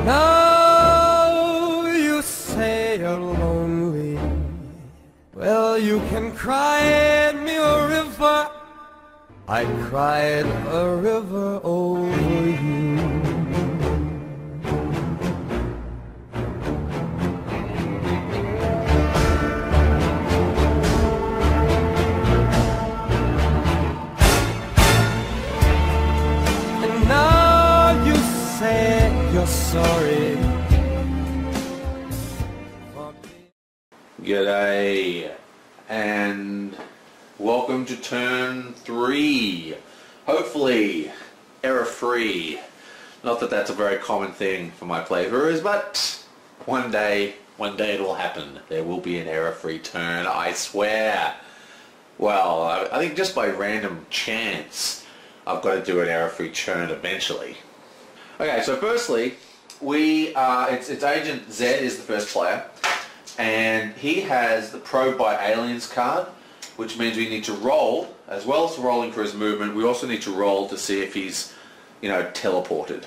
Now you say you're lonely. Well, you can cry me a river. I cried a river over you. And now you say you're sorry. G'day, and welcome to turn 3. Hopefully error-free. Not that that's a very common thing for my playthroughs, but one day it will happen. There will be an error-free turn, I swear. Well, I think just by random chance I've got to do an error-free turn eventually. Okay, so firstly, it's Agent Z is the first player. And he has the Probe by Aliens card, which means we need to roll, as well as rolling for his movement, we also need to roll to see if he's, teleported.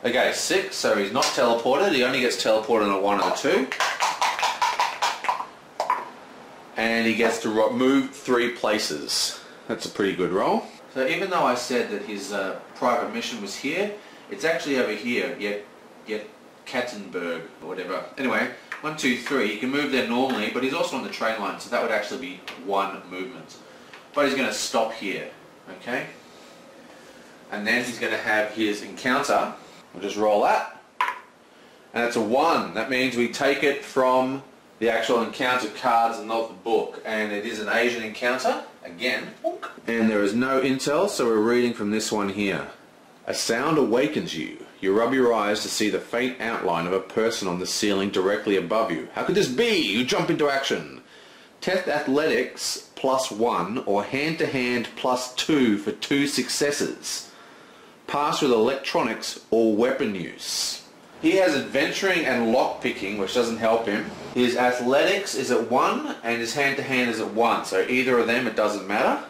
Okay, 6, so he's not teleported, he only gets teleported on a 1 and a 2. And he gets to move 3 places. That's a pretty good roll. So even though I said that his private mission was here, it's actually over here, yet Katzenberg or whatever. Anyway, 1, 2, 3. He can move there normally, but he's also on the train line, so that would actually be 1 movement. But he's going to stop here, okay? And then he's going to have his encounter. We'll just roll that. And it's a 1. That means we take it from the actual encounter cards and not the book. And it is an Asian encounter, again. And there is no intel, so we're reading from this one here. A sound awakens you. You rub your eyes to see the faint outline of a person on the ceiling directly above you. How could this be? You jump into action. Test athletics +1 or hand-to-hand +2 for 2 successes. Pass with electronics or weapon use. He has adventuring and lockpicking, which doesn't help him. His athletics is at 1 and his hand-to-hand is at 1. So either of them, it doesn't matter.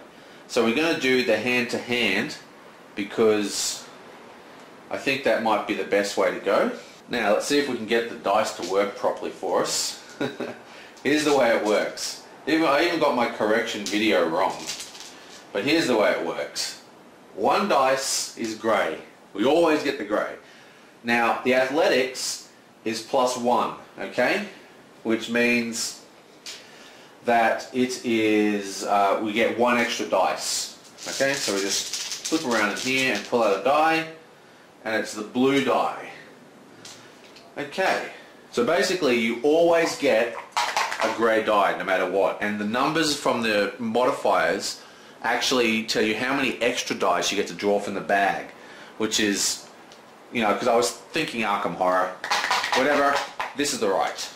So we're going to do the hand-to-hand because I think that might be the best way to go. Now let's see if we can get the dice to work properly for us. Here's the way it works. I even got my correction video wrong. But here's the way it works. 1 dice is grey. We always get the grey. Now the athletics is +1, okay? Which means that it is, we get 1 extra dice. Okay, so we just flip around in here and pull out a die. And it's the blue die. Okay, so basically you always get a grey die no matter what, and the numbers from the modifiers actually tell you how many extra dice you get to draw from the bag, which is, because I was thinking Arkham Horror, whatever, this is the right.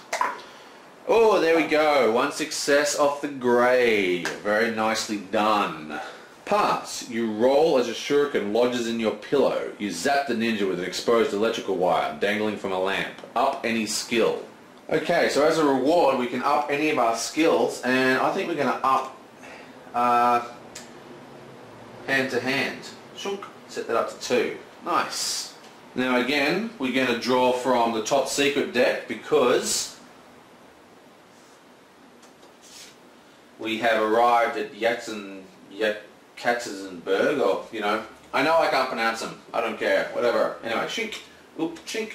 Oh, there we go, 1 success off the grey, very nicely done. Pass. You roll as a shuriken lodges in your pillow. You zap the ninja with an exposed electrical wire dangling from a lamp. Up any skill. Okay, so as a reward we can up any of our skills, and I think we're going to up hand to hand. Shunk. Set that up to 2. Nice. Now again, we're going to draw from the top secret deck because we have arrived at Katzenberg, or, I know I can't pronounce them. I don't care. Whatever. Anyway, shink. Oop, shink.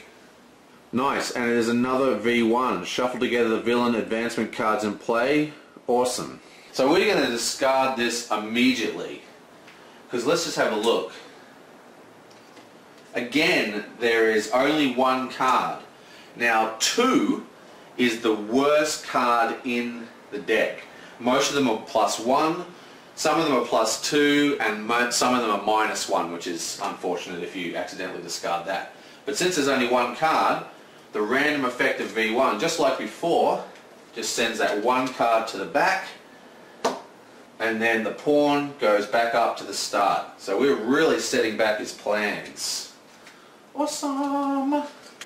Nice, and it is another V1. Shuffle together the villain advancement cards in play. Awesome. So we're going to discard this immediately, because let's just have a look. Again, there is only 1 card. Now, 2 is the worst card in the deck. Most of them are +1. Some of them are +2, and some of them are -1, which is unfortunate if you accidentally discard that. But since there's only 1 card, the random effect of V1, just like before, just sends that 1 card to the back, and then the pawn goes back up to the start. So we're really setting back his plans. Awesome!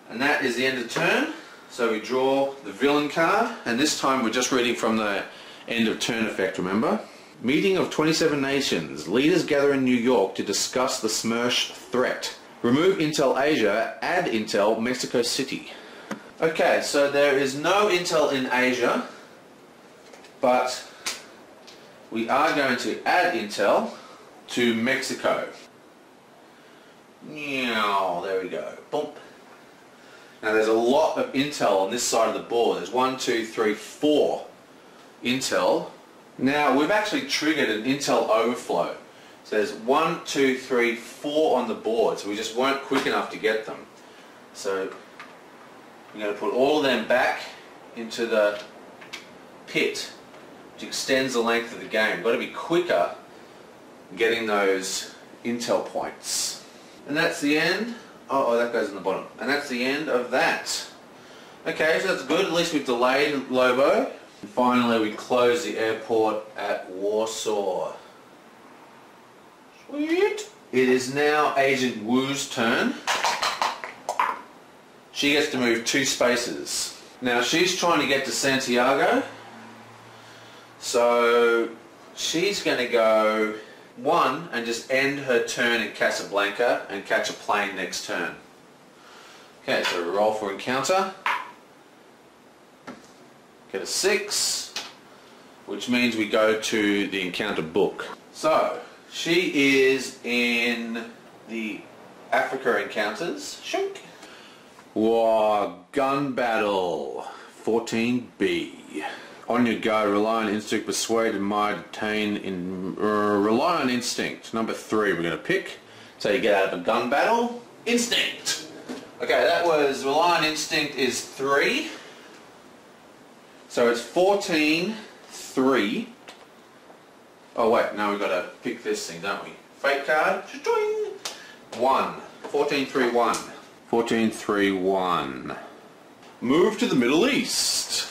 And that is the end of turn. So we draw the villain card, and this time we're just reading from the end of turn effect, remember? Meeting of 27 nations. Leaders gather in New York to discuss the S.M.E.R.C.H threat. Remove Intel Asia, add Intel Mexico City. Okay, so there is no Intel in Asia, but we are going to add Intel to Mexico. There we go. Boom. Now there's a lot of Intel on this side of the board. There's 1, 2, 3, 4 Intel. Now we've actually triggered an Intel overflow. So there's 1, 2, 3, 4 on the board. So we just weren't quick enough to get them. So we're going to put all of them back into the pit, which extends the length of the game. We've got to be quicker getting those Intel points. And that's the end. Oh, that goes in the bottom. And that's the end of that. Okay, so that's good. At least we've delayed Lobo. And finally, we close the airport at Warsaw. Sweet. It is now Agent Wu's turn. She gets to move 2 spaces. Now, she's trying to get to Santiago. So she's going to go 1 and just end her turn in Casablanca and catch a plane next turn. Okay, so we roll for encounter. Get a 6, which means we go to the encounter book. So she is in the Africa encounters. Shink. War gun battle 14B. On your go, rely on instinct, persuade, admire, detain, rely on instinct. Number 3 we're going to pick. So you get out of a gun battle. Instinct. Okay, that was, rely on instinct is 3. So it's 14, 3. Oh wait, now we've got to pick this thing, don't we? Fate card. 1. 14, 3, 1. 14, 3, 1. Move to the Middle East.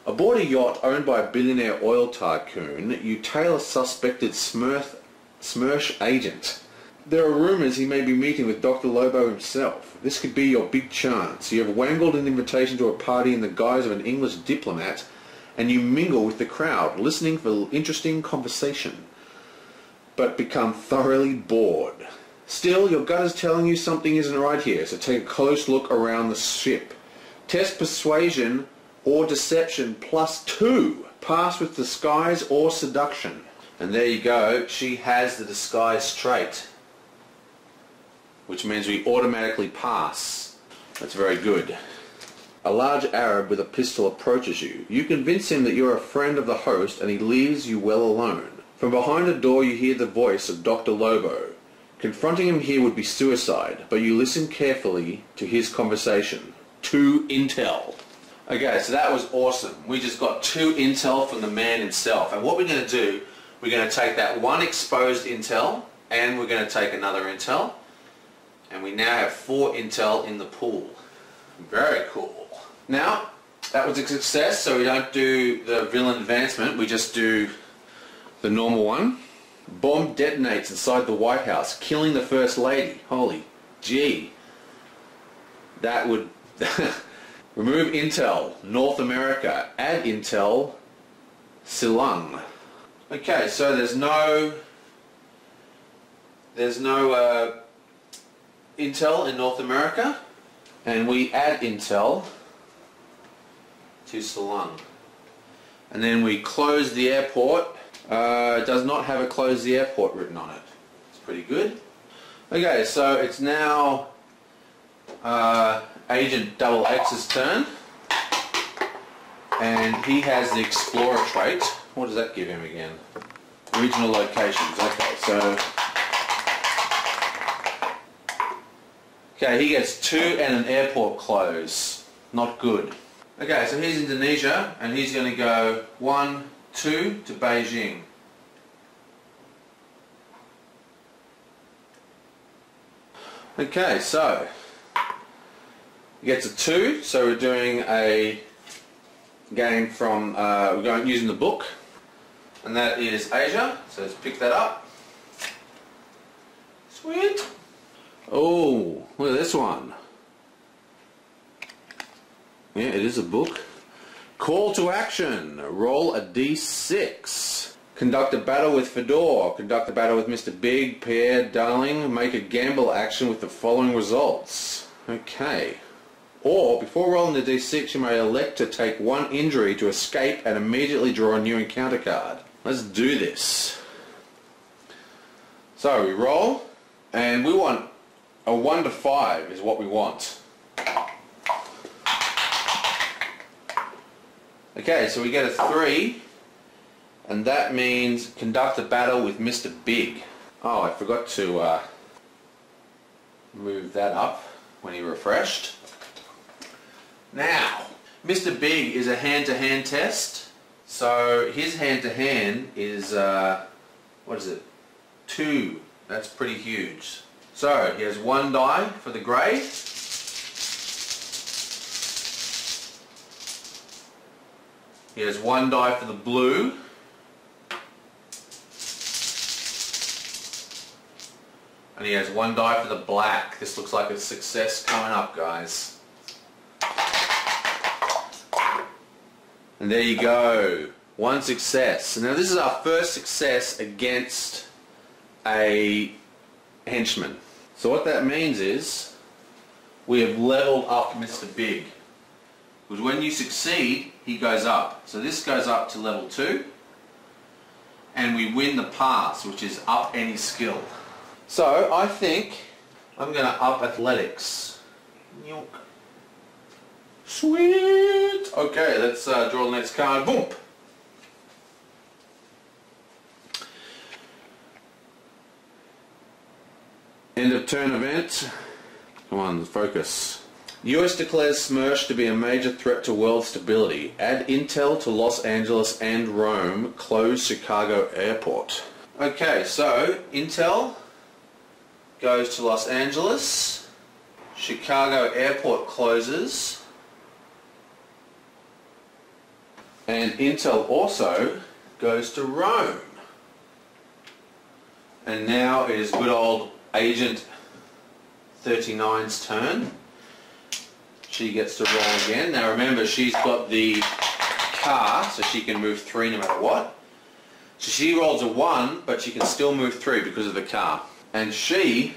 Aboard a yacht owned by a billionaire oil tycoon, you tail a suspected S.M.E.R.C.H agent. There are rumours he may be meeting with Dr. Lobo himself. This could be your big chance. You have wangled an invitation to a party in the guise of an English diplomat, and you mingle with the crowd, listening for interesting conversation, but become thoroughly bored. Still, your gut is telling you something isn't right here, so take a close look around the ship. Test persuasion or deception +2. Pass with disguise or seduction. And there you go, she has the disguise trait, which means we automatically pass. That's very good. A large Arab with a pistol approaches you. You convince him that you're a friend of the host and he leaves you well alone. From behind a door you hear the voice of Dr. Lobo. Confronting him here would be suicide, but you listen carefully to his conversation. 2 intel. Okay, so that was awesome. We just got 2 intel from the man himself. And what we're going to do, we're going to take that 1 exposed intel, and we're going to take another intel. And we now have 4 intel in the pool. Very cool. Now, that was a success, so we don't do the villain advancement, we just do the normal one. Bomb detonates inside the White House, killing the First Lady. Holy gee. That would... Remove Intel, North America. Add Intel, Silung. Okay, so there's no Intel in North America, and we add Intel to Silung. And then we close the airport. It does not have a close the airport written on it. It's pretty good. Okay, so it's now Agent XX's turn, and he has the Explorer trait. What does that give him again? Regional locations. Okay, so he gets 2 and an airport close. Not good. Okay, so he's Indonesia, and he's going to go 1, 2 to Beijing. Okay, so he gets a 2, so we're doing a game from, we're going using the book, and that is Asia, so let's pick that up. Sweet. Oh, look at this one. Yeah, it is a book. Call to action. Roll a d6. Conduct a battle with Fedor. Conduct a battle with Mr. Big, Pierre, Darling. Make a gamble action with the following results. Okay. Or, before rolling the d6, you may elect to take one injury to escape and immediately draw a new encounter card. Let's do this. So, we roll, and we want a 1 to 5 is what we want. Okay, so we get a 3, and that means conduct a battle with Mr. Big. Oh, I forgot to move that up when he refreshed. Now, Mr. Big is a hand-to-hand test, so his hand-to-hand is, what is it, 2. That's pretty huge. So, he has 1 die for the grey. He has 1 die for the blue. And he has 1 die for the black. This looks like a success coming up, guys. And there you go. 1 success. Now this is our first success against a henchman. So what that means is we have leveled up Mr. Big. Because when you succeed, he goes up. So this goes up to level 2. And we win the pass, which is up any skill. So I think I'm going to up athletics. Yonk. Sweet! Okay, let's draw the next card. Boom! End of turn event. Come on, focus. US declares S.M.E.R.C.H to be a major threat to world stability. Add intel to Los Angeles and Rome. Close Chicago airport. Okay, so intel goes to Los Angeles. Chicago airport closes. And intel also goes to Rome. And now it is good old Agent 39's turn. She gets to roll again. Now remember, she's got the car, so she can move 3 no matter what. So she rolls a 1, but she can still move 3 because of the car. And she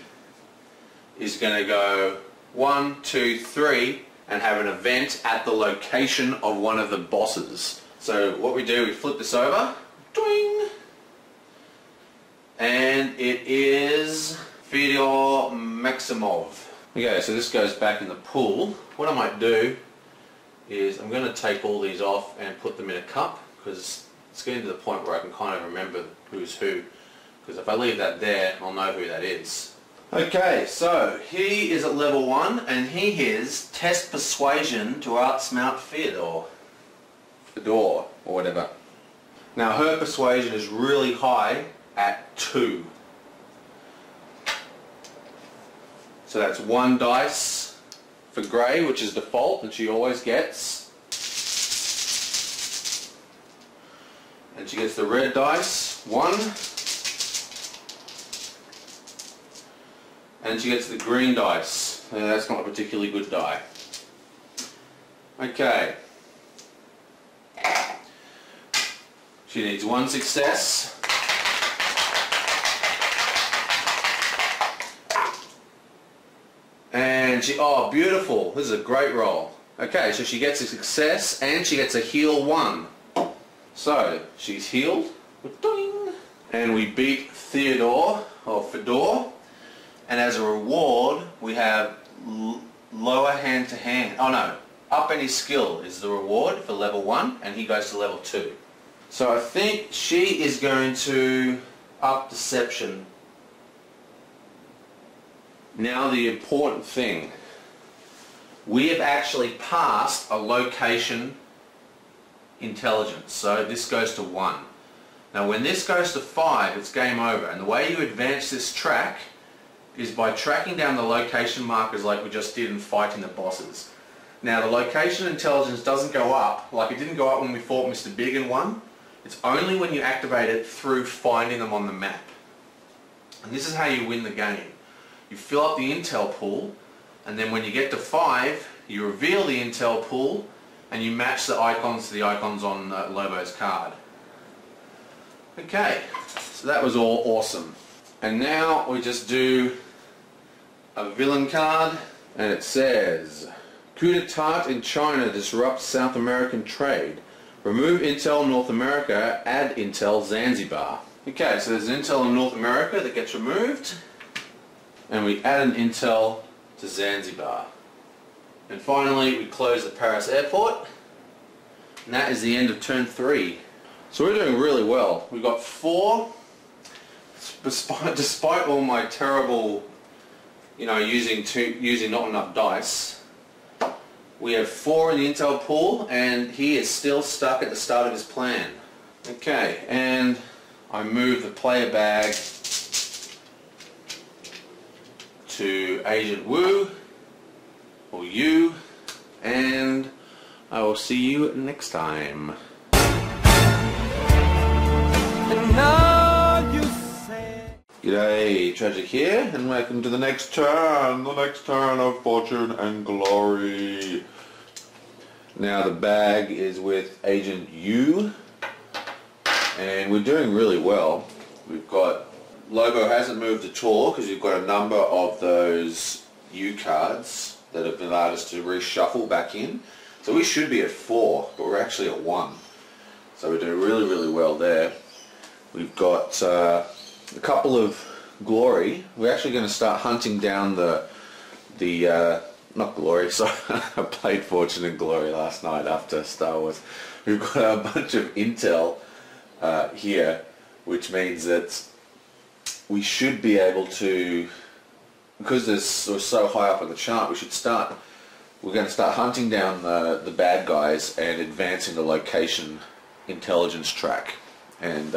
is going to go 1, 2, 3 and have an event at the location of one of the bosses. So what we do, we flip this over. Doing! And it is Fyodor Maximov. Okay, so this goes back in the pool. What I might do is I'm going to take all these off and put them in a cup, because it's getting to the point where I can kind of remember who's who. Because if I leave that there, I'll know who that is. Okay, so he is at level 1 and he is test persuasion to outsmart Fedor. Fedor, or whatever. Now her persuasion is really high at 2. So that's 1 dice for grey, which is default, and she always gets. And she gets the red dice, 1. And she gets the green dice. That's not a particularly good die. Okay. She needs 1 success. And she, oh beautiful, this is a great roll. Okay, so she gets a success and she gets a heal 1. So, she's healed. And we beat Theodore, or Fedor. And as a reward, we have lower hand to hand. Oh no, up any skill is the reward for level 1, and he goes to level 2. So I think she is going to up deception. Now the important thing. We have actually passed a location intelligence. So this goes to 1. Now when this goes to 5, it's game over. And the way you advance this track is by tracking down the location markers like we just did in fighting the bosses. Now the location intelligence doesn't go up, like it didn't go up when we fought Mr. Big in 1. It's only when you activate it through finding them on the map. And this is how you win the game. You fill up the intel pool, and then when you get to 5, you reveal the intel pool, and you match the icons to the icons on Lobo's card. Okay, so that was all awesome. And now we just do a villain card, and it says, coup d'etat in China disrupts South American trade. Remove Intel North America, add Intel Zanzibar. Okay, so there's an Intel in North America that gets removed, and we add an Intel to Zanzibar. And finally, we close the Paris airport, and that is the end of turn 3. So we're doing really well. We've got 4, despite all my terrible, using not enough dice. We have 4 in the Intel pool, and he is still stuck at the start of his plan. Okay, and I move the player bag to Agent Wu, or you, and I will see you next time. And now you say, G'day, Tragic here, and welcome to the next turn of Fortune and Glory. Now the bag is with Agent Yu, and we're doing really well. We've got, Lobo hasn't moved at all because we've got a number of those U cards that have allowed us to reshuffle back in. So we should be at 4, but we're actually at 1. So we're doing really, really well there. We've got a couple of Glory. We're actually going to start hunting down not Glory, sorry, I played Fortune and Glory last night after Star Wars. We've got a bunch of Intel here, which means that we should be able to, because we're so high up on the chart, we're going to start hunting down the bad guys and advancing the location intelligence track and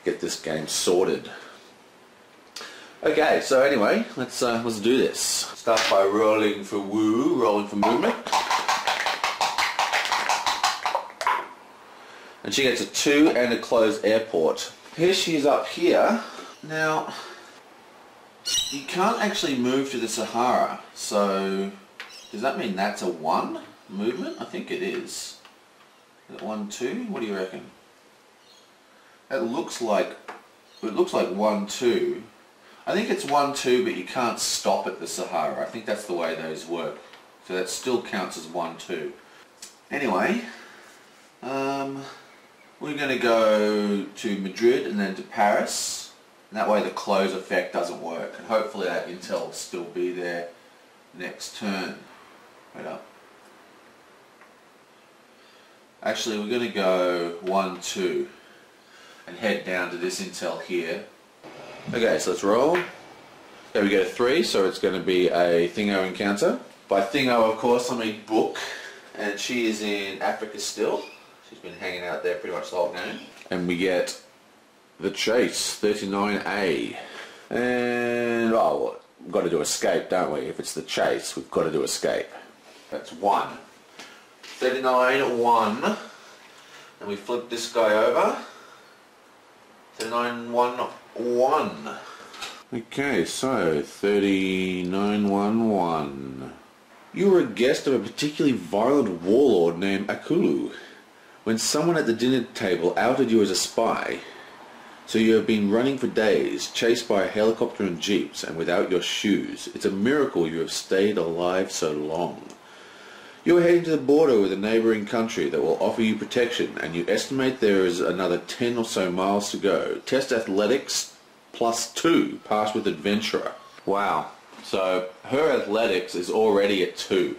get this game sorted. Okay, so anyway, let's do this. Start by rolling for Wu, rolling for movement. And she gets a 2 and a closed airport. Here she is up here. Now, you can't actually move to the Sahara, so does that mean that's a 1 movement? I think it is. Is it 1, 2? What do you reckon? It looks like 1, 2. I think it's 1, 2, but you can't stop at the Sahara. I think that's the way those work. So that still counts as 1, 2. Anyway, we're going to go to Madrid and then to Paris. And that way the close effect doesn't work. And hopefully that Intel will still be there next turn. Right up. Actually, we're going to go 1, 2 and head down to this Intel here. Okay, so let's roll. There we go, 3, so it's going to be a Thingo encounter. By Thingo, of course, I mean Book, and she is in Africa still. She's been hanging out there pretty much the whole game. And we get the Chase, 39A. And, oh, we've got to do escape, don't we? If it's the Chase, we've got to do escape. That's 1. 39, 1. And we flip this guy over. 39, 1, 1. Okay, so 39, 1, 1. You were a guest of a particularly violent warlord named Akulu. When someone at the dinner table outed you as a spy, so you have been running for days, chased by a helicopter and jeeps, and without your shoes. It's a miracle you have stayed alive so long. You are heading to the border with a neighbouring country that will offer you protection, and you estimate there is another 10 or so miles to go. Test athletics +2, pass with adventurer. Wow. So her athletics is already at 2.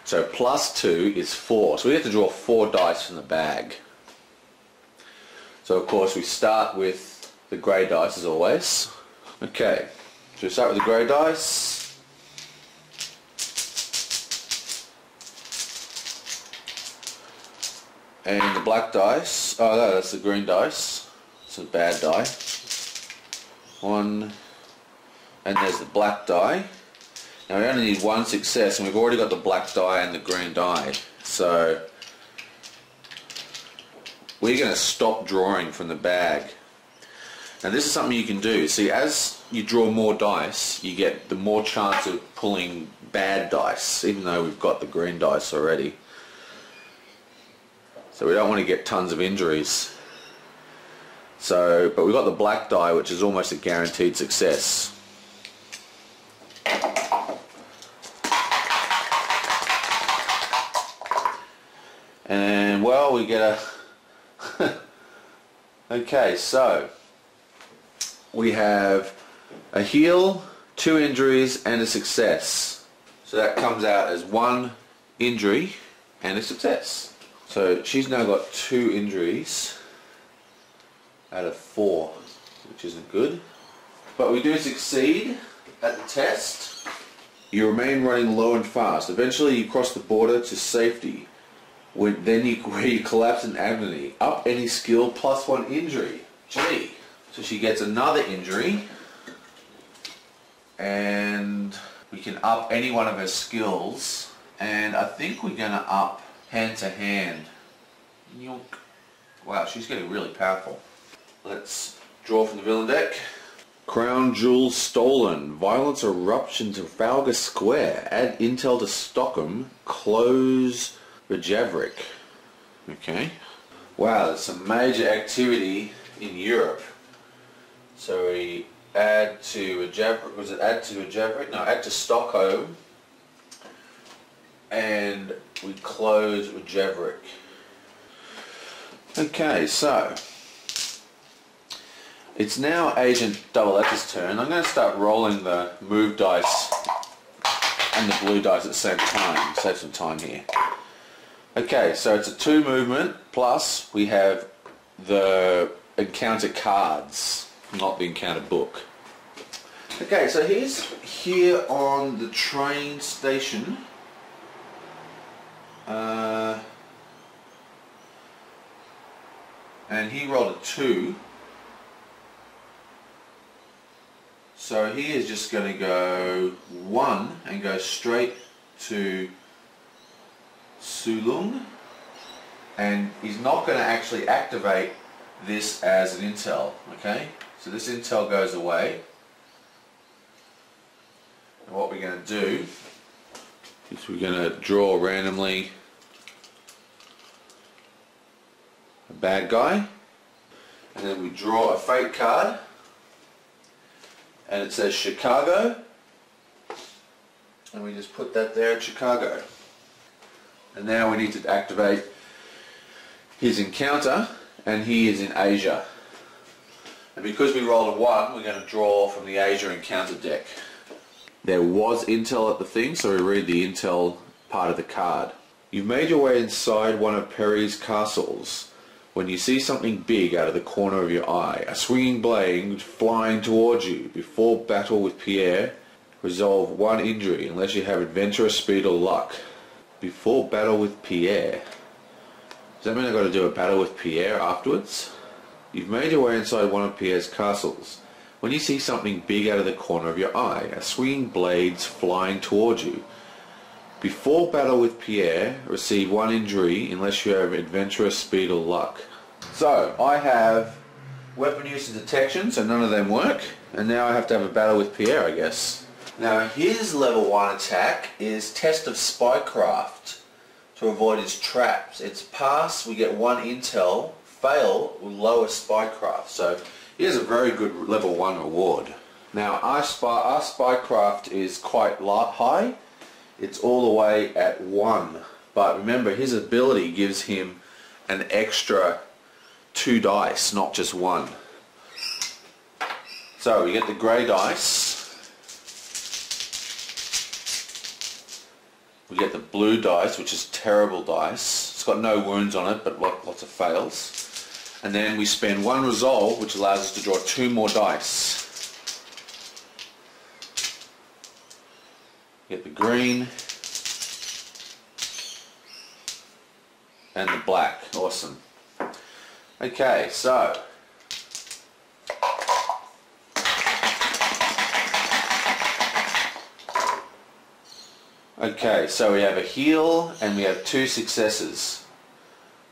So +2 is 4. So we have to draw 4 dice from the bag. So of course we start with the grey dice as always. Okay, so we start with the grey dice. And the black dice, oh no, that's the green dice. It's a bad die. 1, and there's the black die. Now we only need 1 success, and we've already got the black die and the green die. So we're going to stop drawing from the bag. Now this is something you can do. See, as you draw more dice, you get the more chance of pulling bad dice, even though we've got the green dice already. So we don't want to get tons of injuries. So, but we've got the black die, which is almost a guaranteed success. And well, we get a okay, so we have a heal, 2 injuries and a success. So that comes out as 1 injury and a success. So she's now got 2 injuries out of 4, which isn't good. But we do succeed at the test. You remain running low and fast. Eventually you cross the border to safety. Where you collapse in agony. Up any skill plus 1 injury. Gee. So she gets another injury. And we can up any one of her skills. And I think we're going to up hand to hand. Yonk. Wow, she's getting really powerful. Let's draw from the villain deck. Crown Jewel stolen. Violence erupts into Trafalgar Square. Add intel to Stockholm. Close Reykjavik. Okay. Wow, there's some major activity in Europe. So we add to Reykjavik. Was it add to Reykjavik? No, add to Stockholm. And we close Reykjavik. Okay, so it's now Agent Double X's turn. I'm going to start rolling the move dice and the blue dice at the same time. Save some time here. Okay, so it's a 2 movement, plus we have the encounter cards, not the encounter book. Okay, so he's here on the train station. And he rolled a 2. So he is just going to go 1 and go straight to Sulung, and he's not going to actually activate this as an intel. Okay, so this intel goes away, and what we're going to do is we're going to draw randomly a bad guy, and then we draw a fate card, and it says Chicago, and we just put that there at Chicago. And now we need to activate his encounter, and he is in Asia. And because we rolled a 1, we're going to draw from the Asia encounter deck. There was intel at the thing, so we read the intel part of the card. You've made your way inside one of Perry's castles when you see something big out of the corner of your eye. A swinging blade flying towards you. Before battle with Pierre, resolve 1 injury unless you have adventurous speed or luck. Before battle with Pierre. Does that mean I've got to do a battle with Pierre afterwards? You've made your way inside one of Pierre's castles. When you see something big out of the corner of your eye, a swinging blades flying towards you. Before battle with Pierre, receive 1 injury unless you have adventurous speed or luck. So, I have weapon use and detection, so none of them work. And now I have to have a battle with Pierre, I guess. Now his level 1 attack is Test of Spycraft to avoid his traps. It's pass, we get 1 intel, fail, we lower Spycraft. So he has a very good level 1 reward. Now our Spycraft is quite high. It's all the way at 1. But remember, his ability gives him an extra 2 dice, not just 1. So we get the grey dice. We get the blue dice, which is terrible dice. It's got no wounds on it, but lots of fails. And then we spend 1 resolve, which allows us to draw 2 more dice. Get the green. And the black. Awesome. Okay, so we have a heal and we have 2 successes.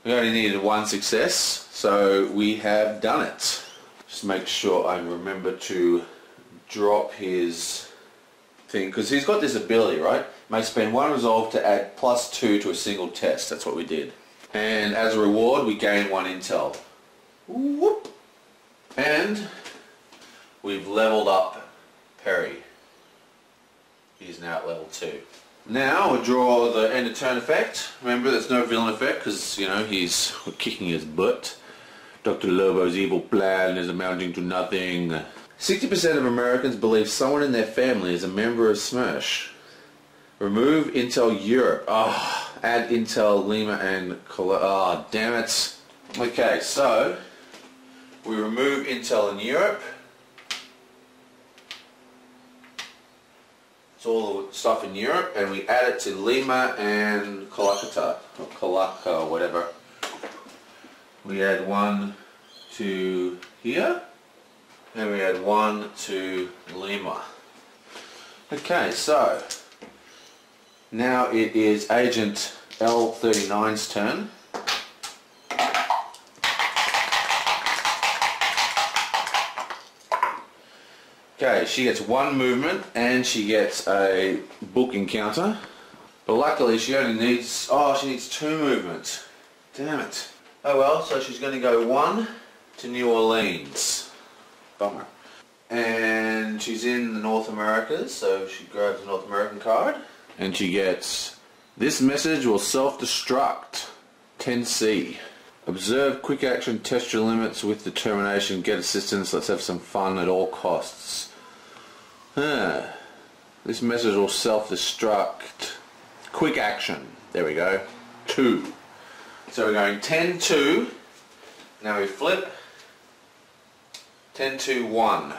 We only needed 1 success, so we have done it. Just make sure I remember to drop his thing, because he's got this ability, right? May spend 1 resolve to add +2 to a single test. That's what we did. And as a reward, we gain 1 intel. Whoop! And we've leveled up Perry. He's now at level 2. Now we'll draw the end of turn effect. Remember, there's no villain effect because, you know, we're kicking his butt. Dr. Lobo's evil plan is amounting to nothing. 60% of Americans believe someone in their family is a member of S.M.E.R.C.H. Remove Intel Europe. Oh, add Intel Lima and oh, damn it. Okay, so we remove Intel in Europe. It's all the stuff in Europe, and we add it to Lima and Kolkata, or Kolaka, or whatever. We add 1 to here, and we add 1 to Lima. Okay, so now it is Agent L39's turn. Okay, she gets 1 movement and she gets a book encounter. But luckily she only needs, she needs 2 movements. Damn it. Oh well, so she's going to go 1 to New Orleans. Bummer. And she's in the North Americas, so she grabs a North American card. And she gets, this message will self-destruct. 10C. Observe quick action, test your limits with determination, get assistance, let's have some fun at all costs. This message will self-destruct. Quick action. There we go. 2. So we're going 10-2. Now we flip. 10-2-1.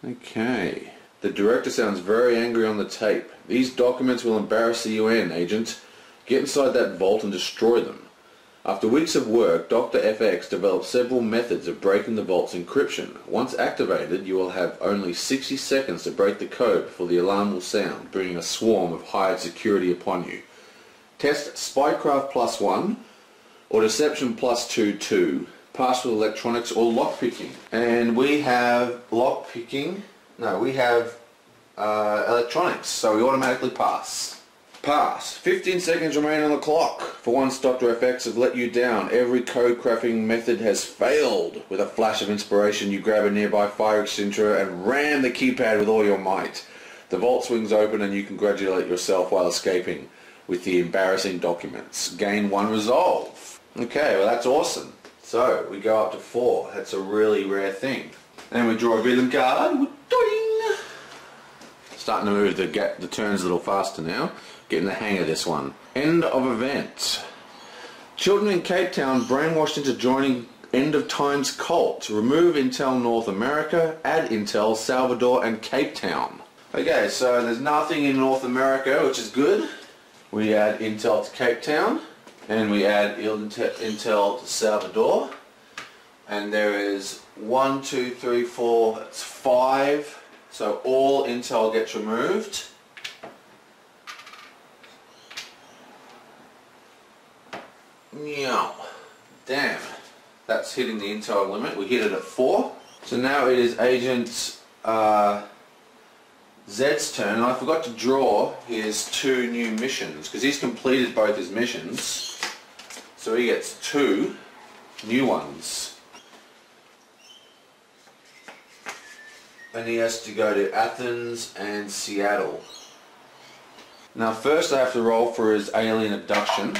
Okay. The director sounds very angry on the tape. These documents will embarrass the UN, Agent. Get inside that vault and destroy them. After weeks of work, Dr. FX developed several methods of breaking the vault's encryption. Once activated, you will have only 60 seconds to break the code before the alarm will sound, bringing a swarm of hired security upon you. Test Spycraft +1 or Deception +2-2. Pass with electronics or lockpicking. And we have lockpicking. No, we have electronics, so we automatically pass. Pass. 15 seconds remain on the clock. For once, Dr. FX have let you down. Every code crafting method has failed. With a flash of inspiration, you grab a nearby fire extinguisher and ram the keypad with all your might. The vault swings open and you congratulate yourself while escaping with the embarrassing documents. Gain 1 resolve. Okay, well that's awesome. So, we go up to 4. That's a really rare thing. Then we draw a villain card. Doing. Starting to move the turns a little faster now. Getting the hang of this one. End of event. Children in Cape Town brainwashed into joining End of Times cult. Remove Intel North America. Add Intel Salvador and Cape Town. Okay, so there's nothing in North America, which is good. We add Intel to Cape Town. And we add Intel to Salvador. And there is 1, 2, 3, 4, that's 5. So all Intel gets removed. Meow. Damn. That's hitting the Intel limit. We hit it at 4. So now it is Agent Zed's turn. And I forgot to draw his 2 new missions because he's completed both his missions. So he gets 2 new ones. And he has to go to Athens and Seattle. Now first I have to roll for his alien abduction.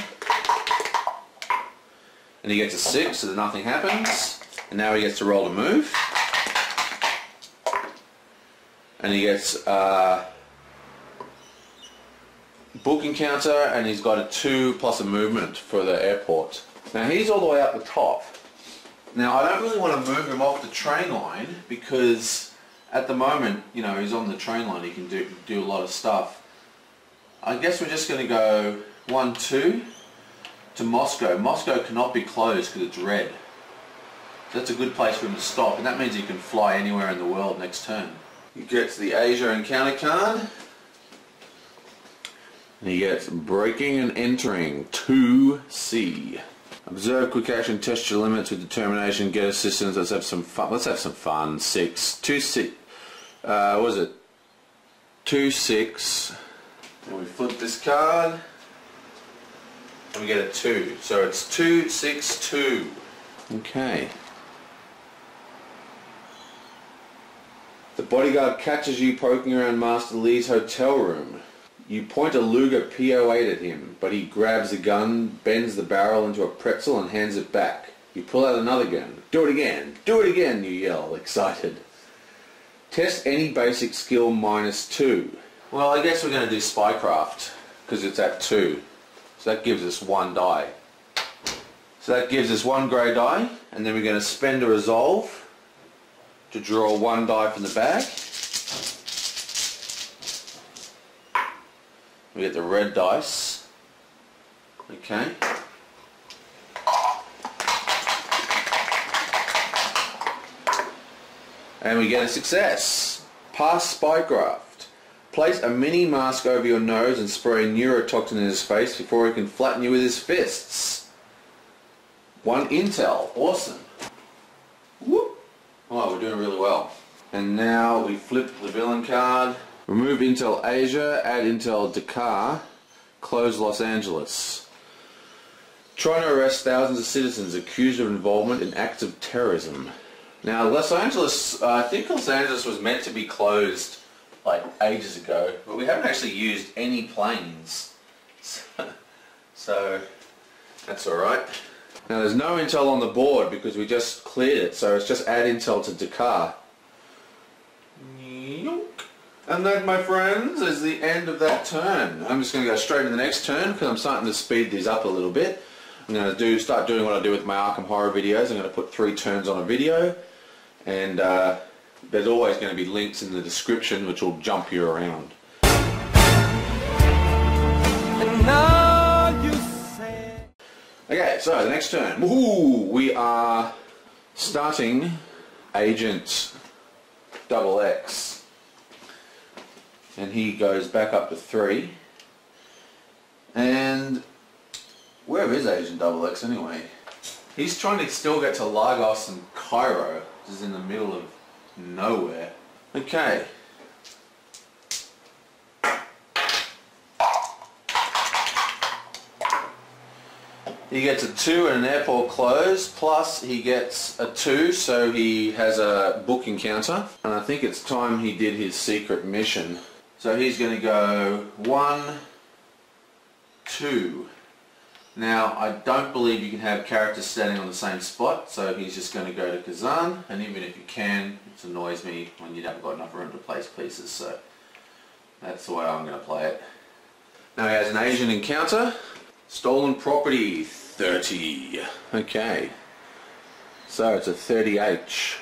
And he gets a 6, so that nothing happens. And now he gets to roll to move. And he gets book encounter, and he's got a 2 plus a movement for the airport. Now he's all the way up the top. Now I don't really want to move him off the train line because at the moment, you know, he's on the train line, he can do a lot of stuff. I guess we're just going to go 1, 2 to Moscow. Moscow cannot be closed because it's red. So that's a good place for him to stop, and that means he can fly anywhere in the world next turn. He gets the Asia encounter card. And he gets breaking and entering 2C. Observe quick action, test your limits with determination, get assistance, let's have some fun. Let's have some fun. 6. 2, 6. What was it? 2, 6. And we flip this card. And we get a 2. So it's 2, 6, 2. Okay. The bodyguard catches you poking around Master Lee's hotel room. You point a Luger P08 at him, but he grabs a gun, bends the barrel into a pretzel and hands it back. You pull out another gun. Do it again! Do it again! You yell, excited. Test any basic skill -2. Well, I guess we're going to do spycraft, because it's at 2. So that gives us 1 die. So that gives us 1 grey die, and then we're going to spend a resolve to draw 1 die from the bag. We get the red dice. Okay. And we get a success. Pass spycraft. Place a mini mask over your nose and spray neurotoxin in his face before he can flatten you with his fists. 1 intel. Awesome. Whoop. Oh, we're doing really well. And now we flip the villain card. Remove Intel Asia, add Intel Dakar, close Los Angeles. Trying to arrest thousands of citizens accused of involvement in acts of terrorism. Now Los Angeles, I think Los Angeles was meant to be closed like ages ago, but we haven't actually used any planes. So that's alright. Now there's no Intel on the board because we just cleared it, so it's just add Intel to Dakar. And that, my friends, is the end of that turn. I'm just going to go straight to the next turn because I'm starting to speed these up a little bit. I'm going to start doing what I do with my Arkham Horror videos. I'm going to put 3 turns on a video, and there's always going to be links in the description which will jump you around. And now you say... Okay, so the next turn. Woohoo! We are starting Agent XX. And he goes back up to 3. And where is Agent XX anyway? He's trying to still get to Lagos and Cairo, which is in the middle of nowhere. Okay. He gets a 2 and an airport close, plus he gets a 2, so he has a book encounter. And I think it's time he did his secret mission. So he's going to go 1, 2. Now I don't believe you can have characters standing on the same spot, so he's just going to go to Kazan, and even if you can, it annoys me when you haven't got enough room to place pieces, so that's the way I'm going to play it. Now he has an Asian encounter. Stolen property, 30. Okay. So it's a 30H.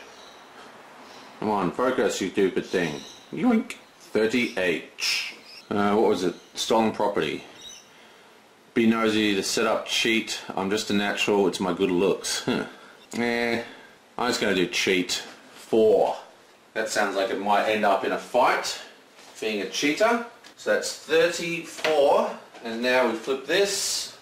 Come on, focus, you stupid thing. Yoink. 30H. What was it? Stolen property. Be nosy to set up cheat. I'm just a natural, it's my good looks. I'm just going to do cheat. 4. That sounds like it might end up in a fight, being a cheater. So that's 34. And now we flip this.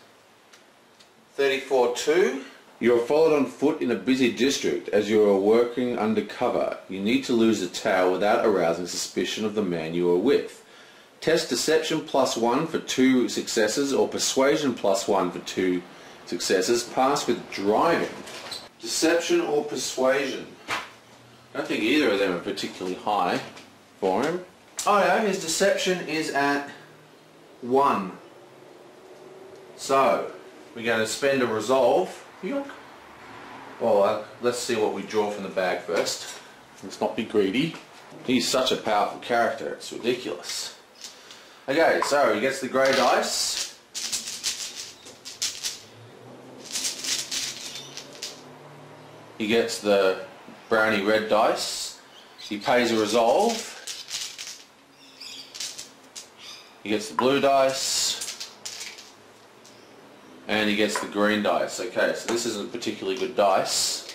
34-2. You are followed on foot in a busy district as you are working undercover. You need to lose a towel without arousing suspicion of the man you are with. Test Deception +1 for 2 successes or Persuasion +1 for 2 successes. Pass with driving. Deception or Persuasion. I don't think either of them are particularly high for him. Oh yeah, his Deception is at 1. So, we're going to spend a resolve. Well, let's see what we draw from the bag first. Let's not be greedy. He's such a powerful character, it's ridiculous. Okay, so he gets the grey dice. He gets the brownie red dice. He pays a resolve. He gets the blue dice. And he gets the green dice. Okay, so this isn't a particularly good dice.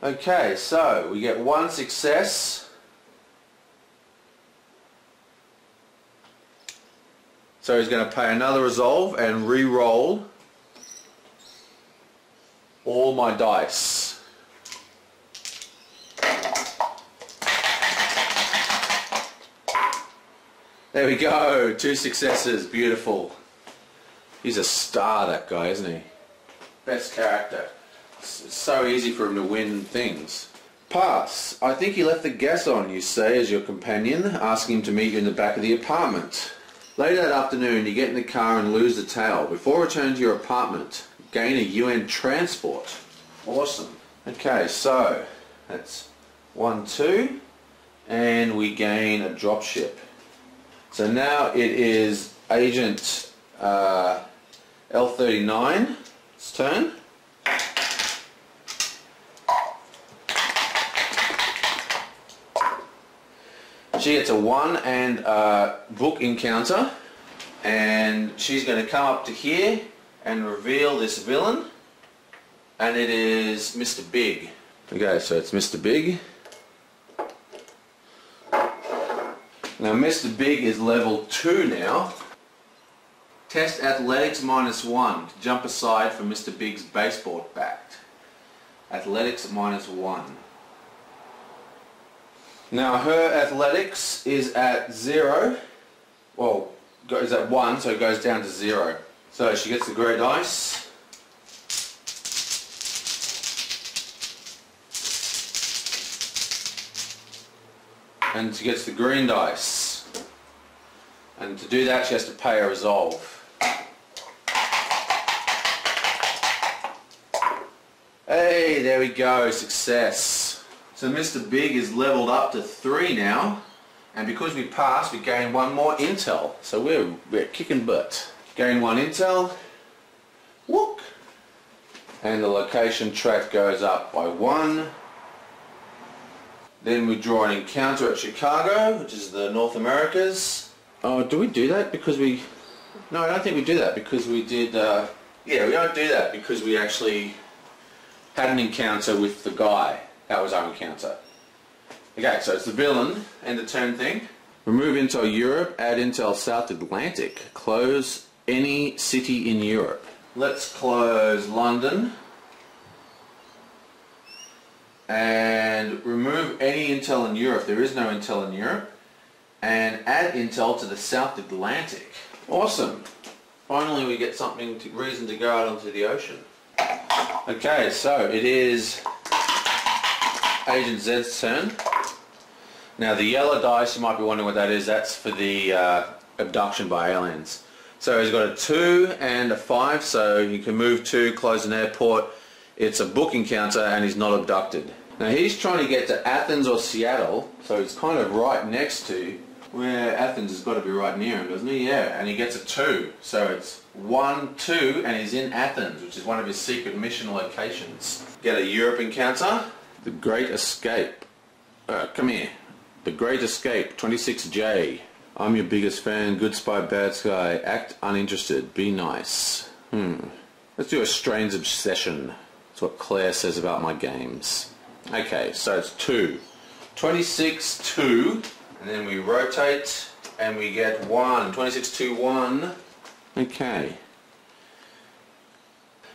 Okay, so we get 1 success So he's going to pay another resolve and re-roll all my dice. There we go, 2 successes, beautiful. He's a star, that guy, isn't he? Best character. It's so easy for him to win things. Pass. I think he left the gas on, you say, as your companion, asking him to meet you in the back of the apartment. Later that afternoon, you get in the car and lose the tail. Before returning to your apartment, gain a UN transport. Awesome. Okay, so that's 1, 2, and we gain a dropship. So now it is Agent L39's turn. She gets a 1 and a book encounter, and she's going to come up to here and reveal this villain, and it is Mr. Big. Okay, so it's Mr. Big. Now Mr. Big is level 2 now. Test athletics -1 to jump aside from Mr. Big's baseball bat. Athletics -1. Now her athletics is at 0, well, goes at 1, so it goes down to 0. So she gets the grey dice. And she gets the green dice. And to do that she has to pay a resolve. Hey, there we go, success. So Mr. Big is leveled up to 3 now, and because we passed we gain 1 more intel. So we're kicking butt. Gain 1 intel. Whoop. And the location track goes up by 1. Then we draw an encounter at Chicago, which is the North Americas. Oh, do we do that because we... No, I don't think we do that because we did... Yeah, we don't do that because we actually had an encounter with the guy. That was our encounter. Okay, so it's the villain and the turn thing. Remove Intel Europe, add Intel South Atlantic. Close any city in Europe. Let's close London. And remove any Intel in Europe. There is no Intel in Europe. And add Intel to the South Atlantic. Awesome. Finally we get something, reason to go out onto the ocean. Okay, so it is Agent Z's turn. Now the yellow dice, you might be wondering what that is, that's for the abduction by aliens. So he's got a 2 and a 5, so you can move 2, close an airport. It's a book encounter and he's not abducted. Now he's trying to get to Athens or Seattle, so he's kind of right next to where Athens has got to be right near him, doesn't he? Yeah, and he gets a 2, so it's 1, 2, and he's in Athens, which is one of his secret mission locations. Get a Europe encounter. The Great Escape. Come here. The Great Escape, 26J. I'm your biggest fan. Good spy, bad spy. Act uninterested. Be nice. Let's do a strange obsession. That's what Claire says about my games. Okay, so it's 2. 26, 2. And then we rotate and we get 1. 26, 2, 1. Okay.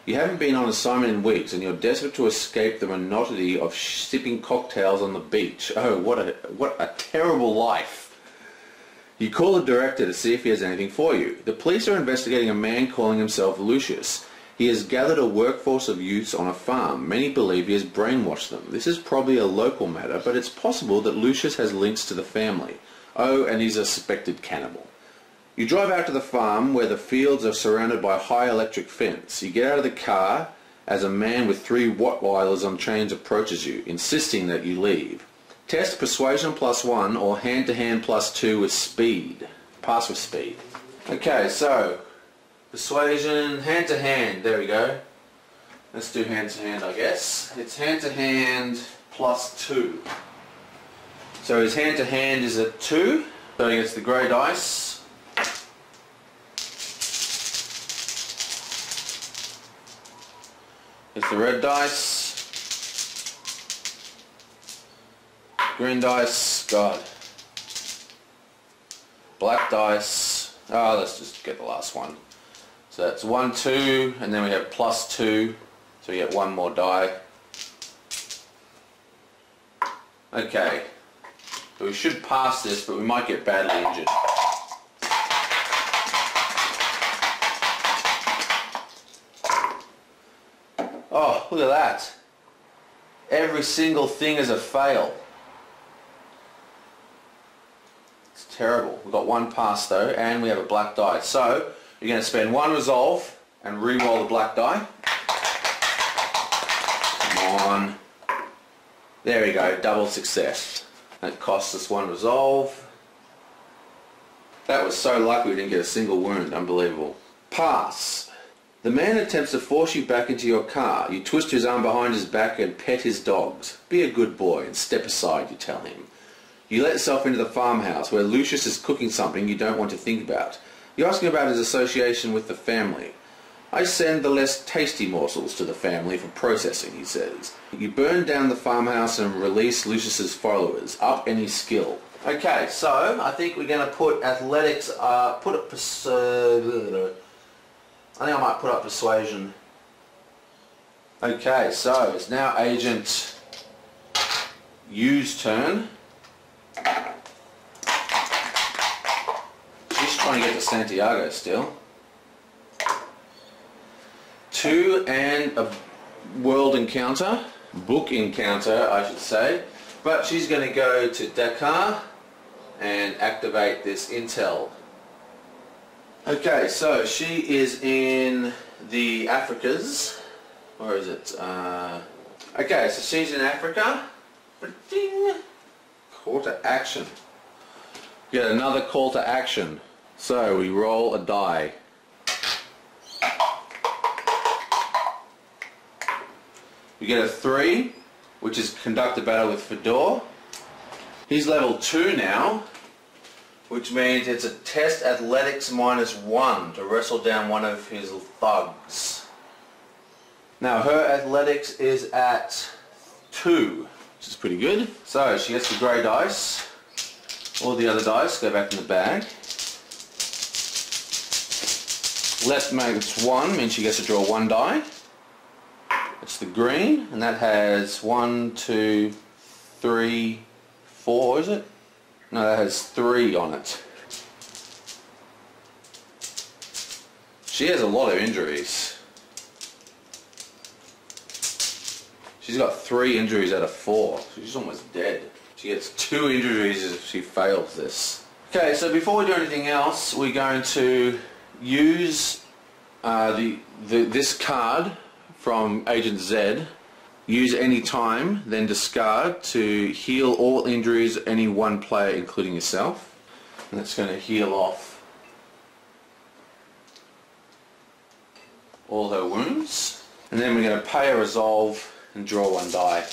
You haven't been on assignment in weeks and you're desperate to escape the monotony of sipping cocktails on the beach. Oh, what a terrible life. You call the director to see if he has anything for you. The police are investigating a man calling himself Lucius. He has gathered a workforce of youths on a farm. Many believe he has brainwashed them. This is probably a local matter, but it's possible that Lucius has links to the family. Oh, and he's a suspected cannibal. You drive out to the farm where the fields are surrounded by a high electric fence. You get out of the car as a man with 3 Rottweilers on chains approaches you, insisting that you leave. Test persuasion +1 or hand-to-hand +2 with speed. Pass with speed. Okay, so persuasion, hand-to-hand, there we go. Let's do hand-to-hand, I guess. It's hand-to-hand +2. So his hand-to-hand is at 2, so he gets the grey dice. It's the red dice. Green dice, God. Black dice. Oh, let's just get the last one. So that's 1, 2, and then we have +2, so we get one more die. Okay, so we should pass this, but we might get badly injured. Oh, look at that. Every single thing is a fail. It's terrible. We've got one pass though, and we have a black die. So, you're going to spend one resolve and re-roll the black die. Come on. There we go, double success. That cost us one resolve. That was so lucky we didn't get a single wound. Unbelievable. Pass. The man attempts to force you back into your car. You twist his arm behind his back and pet his dogs. Be a good boy and step aside, you tell him. You let yourself into the farmhouse where Lucius is cooking something you don't want to think about. You ask him about his association with the family. I send the less tasty morsels to the family for processing, he says. You burn down the farmhouse and release Lucius's followers. Up any skill. Okay, so I think we're going to put athletics, I think I might put up persuasion. Okay, so it's now Agent U's turn. She's trying to get to Santiago still. 2 and a world encounter. Book encounter, I should say. But she's going to go to Dakar and activate this intel. Okay, so she is in the Africas. Where is it? Okay, so she's in Africa. Ding! Call to action. Get another call to action. So we roll a die. We get a 3, which is conduct a battle with Fedor. He's level 2 now, which means it's a test athletics -1 to wrestle down one of his thugs. Now her athletics is at 2, which is pretty good. So she gets the grey dice. All the other dice go back in the bag. Left makes 1 means she gets to draw 1 die. It's the green, and that has 1, 2, 3, 4, is it? No, that has 3 on it. She has a lot of injuries. She's got 3 injuries out of 4. She's almost dead. She gets 2 injuries if she fails this. Okay, so before we do anything else, we're going to use this card from Agent Z. Use any time, then discard to heal all injuries any one player, including yourself. And that's going to heal off all her wounds. And then we're going to pay a resolve and draw 1 die.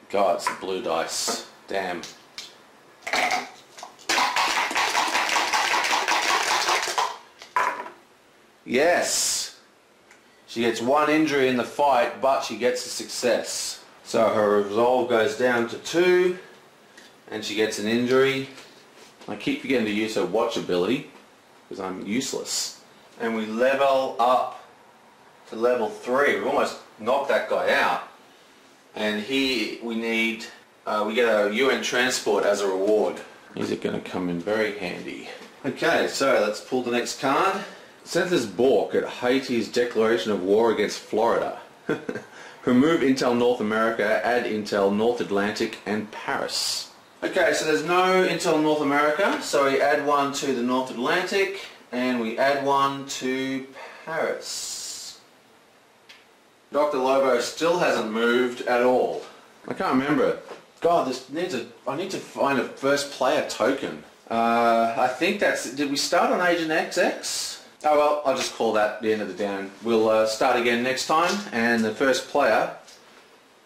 God, it's the blue dice. Damn. Yes! She gets 1 injury in the fight, but she gets a success. So her resolve goes down to 2, and she gets an injury. I keep forgetting to use her watch ability, because I'm useless. And we level up to level 3. We've almost knocked that guy out. And here we get a UN transport as a reward. Is it going to come in very handy? Okay, so let's pull the next card. Senators balk at Haiti's declaration of war against Florida. Remove Intel North America, add Intel North Atlantic and Paris. Okay, so there's no Intel North America, so we add 1 to the North Atlantic and we add 1 to Paris. Dr. Lobo still hasn't moved at all. I can't remember. God, I need to find a first player token. I think that's... Did we start on Agent XX? Oh well, I'll just call that the end of the down. We'll start again next time, and the first player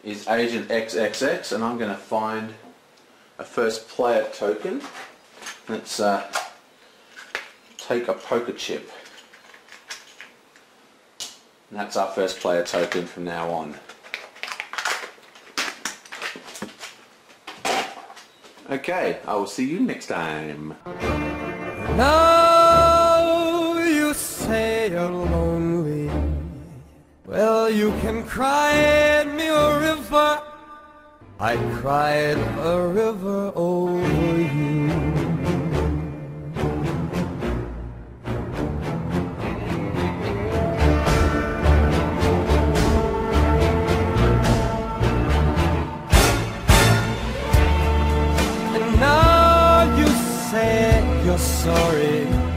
is Agent XXX, and I'm going to find a first player token. Let's take a poker chip. And that's our first player token from now on. Okay, I will see you next time. Now you say you're lonely. Well, you can cry me a river. I cried a river over you. And now you say you're sorry.